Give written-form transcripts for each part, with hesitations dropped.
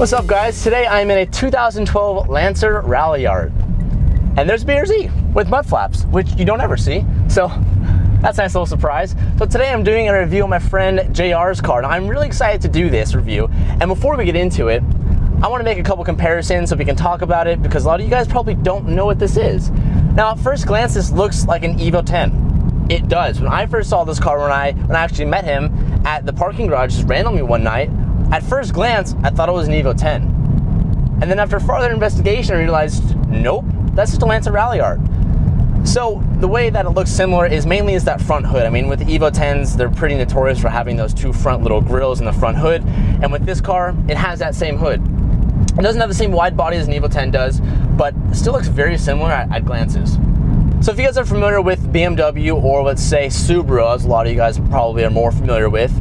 What's up, guys? Today I'm in a 2012 Lancer Ralliart, and there's BRZ with mud flaps, which you don't ever see, so that's a nice little surprise. So today I'm doing a review of my friend JR's car. Now I'm really excited to do this review, and before we get into it, I want to make a couple comparisons so we can talk about it, because a lot of you guys probably don't know what this is. Now at first glance, this looks like an Evo 10. It does. When I first saw this car, when I actually met him at the parking garage just randomly one night, at first glance, I thought it was an Evo 10. And then after further investigation, I realized, nope, that's just a Lancer Ralliart. So the way that it looks similar is mainly that front hood. I mean, with the Evo 10s, they're pretty notorious for having those two front little grills in the front hood. And with this car, it has that same hood. It doesn't have the same wide body as an Evo 10 does, but still looks very similar at glances. So if you guys are familiar with BMW, or let's say Subaru, as a lot of you guys probably are more familiar with,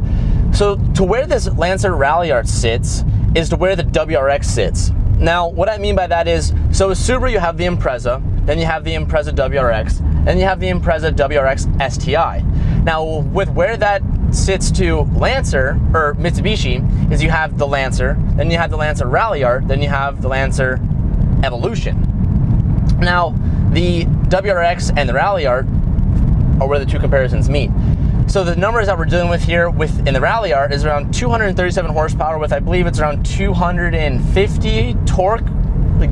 so to where this Lancer Ralliart sits is to where the WRX sits. Now, what I mean by that is, so with Subaru you have the Impreza, then you have the Impreza WRX, and you have the Impreza WRX STI. Now, with where that sits to Lancer, or Mitsubishi, is you have the Lancer, then you have the Lancer Ralliart, then you have the Lancer Evolution. Now, the WRX and the Ralliart are where the two comparisons meet. So the numbers that we're dealing with here in the Ralliart is around 237 horsepower with, I believe it's around 250 torque,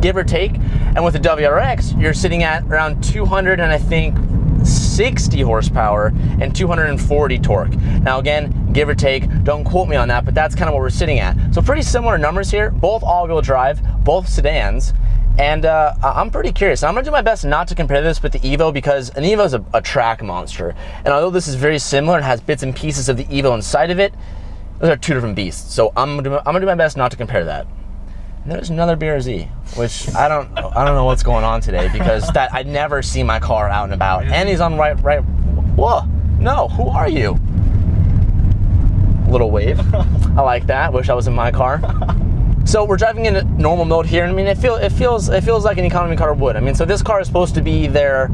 give or take. And with the WRX, you're sitting at around 200 and I think 60 horsepower and 240 torque. Now again, give or take, don't quote me on that, but that's kind of what we're sitting at. So pretty similar numbers here, both all-wheel drive, both sedans. And I'm pretty curious. I'm gonna do my best not to compare this with the Evo, because an Evo is a track monster. And although this is very similar and has bits and pieces of the Evo inside of it, those are two different beasts. So I'm gonna do my best not to compare that. And there's another BRZ, which I don't know what's going on today, because that I never see my car out and about. And he's on right. Whoa, no, who are you? Little wave. I like that. Wish I was in my car. So we're driving in normal mode here, and I mean, it feels like an economy car would. I mean, so this car is supposed to be their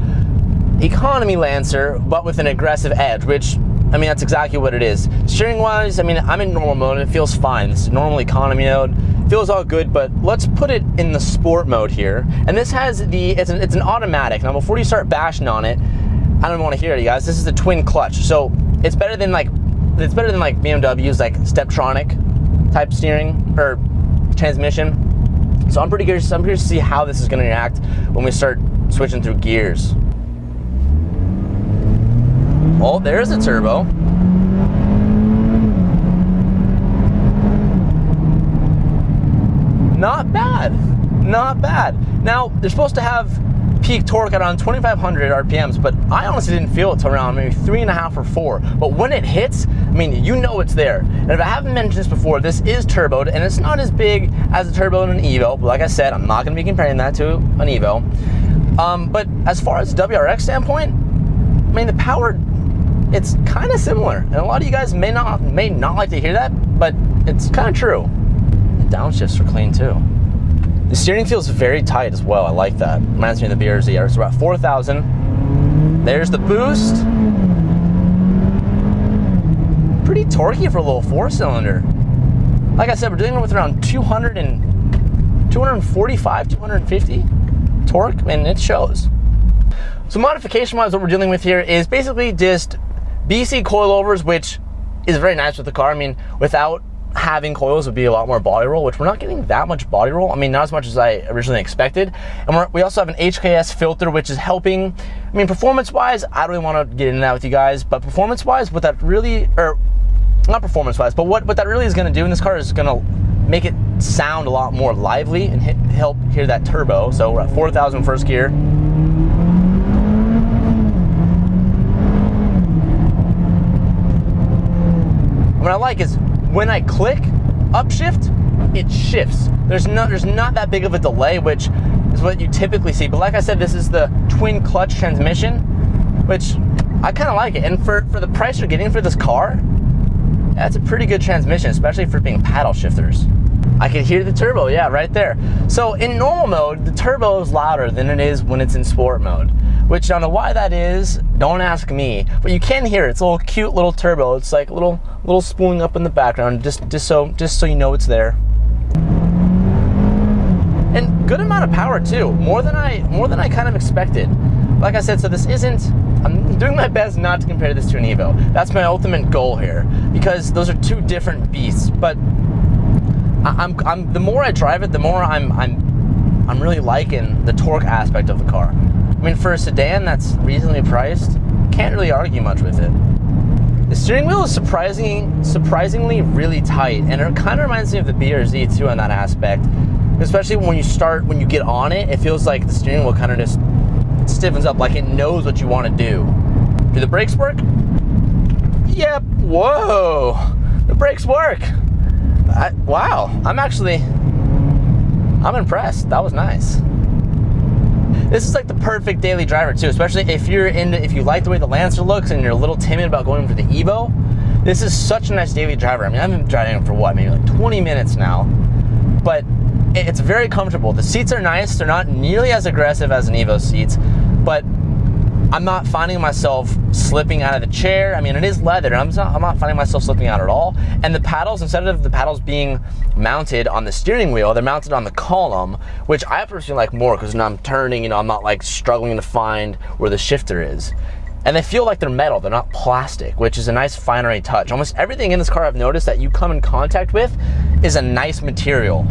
economy Lancer, but with an aggressive edge, which, I mean, that's exactly what it is. Steering wise, I mean, I'm in normal mode and it feels fine. This is normal economy mode, feels all good, but let's put it in the sport mode here. And this has it's an automatic. Now, before you start bashing on it, I don't want to hear it, you guys. This is a twin clutch, so it's better than like BMW's like Steptronic type steering or transmission. So I'm pretty curious to see how this is going to react when we start switching through gears. Oh, there's a turbo. Not bad, not bad. Now, they're supposed to have peak torque at around 2,500 RPMs, but I honestly didn't feel it till around maybe 3.5 or 4. But when it hits, I mean, you know it's there. And if I haven't mentioned this before, this is turboed, and it's not as big as the turbo in an Evo. But like I said, I'm not going to be comparing that to an Evo. But as far as WRX standpoint, I mean, the power, it's kind of similar. And a lot of you guys may not like to hear that, but it's kind of true. The downshifts are clean too. The steering feels very tight as well. I like that. Reminds me of the BRZ. It's about 4,000. There's the boost. Pretty torquey for a little 4-cylinder. Like I said, we're dealing with around 245, 250 torque, and it shows. So modification-wise, what we're dealing with here is basically just BC coilovers, which is very nice with the car. I mean, without having coils would be a lot more body roll, which we're not getting that much body roll. I mean, not as much as I originally expected. And we also have an HKS filter, which is helping. I mean, performance-wise, I don't really want to get into that with you guys, but performance-wise, what that really, or not performance-wise, but what that really is going to do in this car is going to make it sound a lot more lively and help hear that turbo. So we're at 4,000 first gear. What I like is, when I click upshift, it shifts. There's not that big of a delay, which is what you typically see. But like I said, this is the twin clutch transmission, which I kind of like it. And for the price you're getting for this car, that's a pretty good transmission, especially for being paddle shifters. I can hear the turbo, yeah, right there. So in normal mode, the turbo is louder than it is when it's in sport mode, which I don't know why that is, don't ask me, but you can hear it. It's a little cute little turbo. It's like a little spooling up in the background, just so you know it's there. And good amount of power too, more than I kind of expected. Like I said, so this isn't, I'm doing my best not to compare this to an Evo. That's my ultimate goal here, because those are two different beasts. But I'm the more I drive it, the more I'm really liking the torque aspect of the car. I mean, for a sedan that's reasonably priced, can't really argue much with it. The steering wheel is surprisingly really tight, and it kind of reminds me of the BRZ too on that aspect. Especially when you get on it, it feels like the steering wheel kind of just stiffens up, like it knows what you want to do. Do the brakes work? Yep. Whoa, the brakes work. Wow, I'm impressed. That was nice. This is like the perfect daily driver too, especially if you like the way the Lancer looks and you're a little timid about going for the Evo. This is such a nice daily driver. I mean, I've been driving it for what, maybe like 20 minutes now, but it's very comfortable. The seats are nice. They're not nearly as aggressive as an Evo seats, but I'm not finding myself slipping out of the chair. I mean, it is leather. I'm not finding myself slipping out at all. And the paddles, instead of the paddles being mounted on the steering wheel, they're mounted on the column, which I personally like more, because when I'm turning, you know, I'm not like struggling to find where the shifter is. And they feel like they're metal, they're not plastic, which is a nice finery touch. Almost everything in this car I've noticed that you come in contact with is a nice material,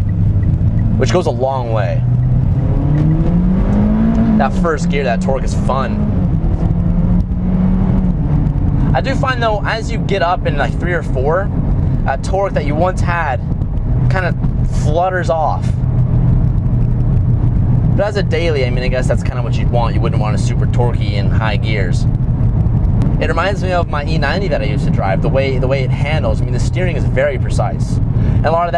which goes a long way. That first gear, that torque is fun. I do find though, as you get up in like 3 or 4, that torque that you once had kind of flutters off. But as a daily, I mean, I guess that's kind of what you'd want. You wouldn't want a super torquey in high gears. It reminds me of my E90 that I used to drive, the way it handles. I mean, the steering is very precise. And a lot of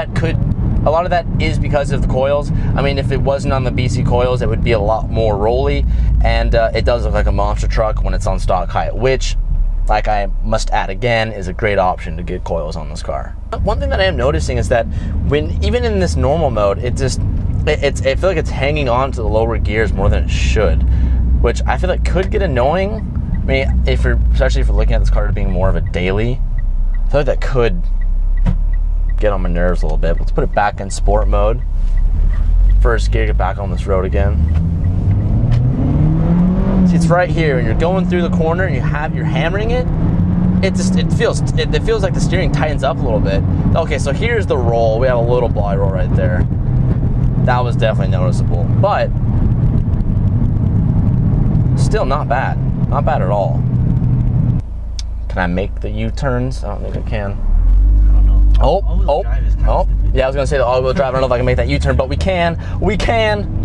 that is because of the coils. I mean, if it wasn't on the BC coils, it would be a lot more rolly, and it does look like a monster truck when it's on stock height, which, like I must add again, is a great option to get coils on this car. One thing that I am noticing is that when, even in this normal mode, I feel like it's hanging on to the lower gears more than it should, which I feel like could get annoying. I mean, especially if you're looking at this car as being more of a daily, I feel like that could get on my nerves a little bit. Let's put it back in sport mode. First gear, get back on this road again. See, it's right here, and you're going through the corner and you're hammering it. It feels like the steering tightens up a little bit. Okay, so here's the roll. We have a little body roll right there. That was definitely noticeable, but still not bad. Not bad at all. Can I make the U-turns? I don't think I can. I don't know. Oh. Stupid. Yeah, I was gonna say the all-wheel drive. I don't know if I can make that U-turn, but we can. We can.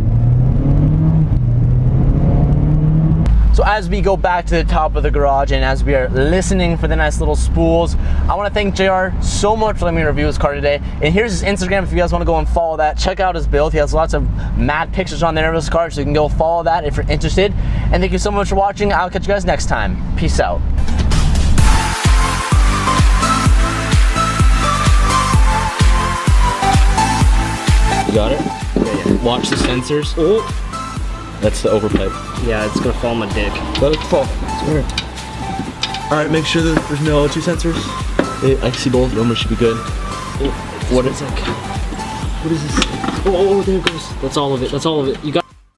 So as we go back to the top of the garage and as we are listening for the nice little spools, I want to thank JR so much for letting me review his car today. And here's his Instagram if you guys want to go and follow that. Check out his build. He has lots of mad pictures on there of his car, so you can go follow that if you're interested. And thank you so much for watching. I'll catch you guys next time. Peace out. You got it? Yeah. Watch the sensors. Oh. That's the overpipe. Yeah, it's gonna fall on my dick. Let it fall. Alright, make sure that there's no O2 sensors. I see both. Number should be good. Oh, what is it? What is this? Oh, there it goes. That's all of it. That's all of it. You got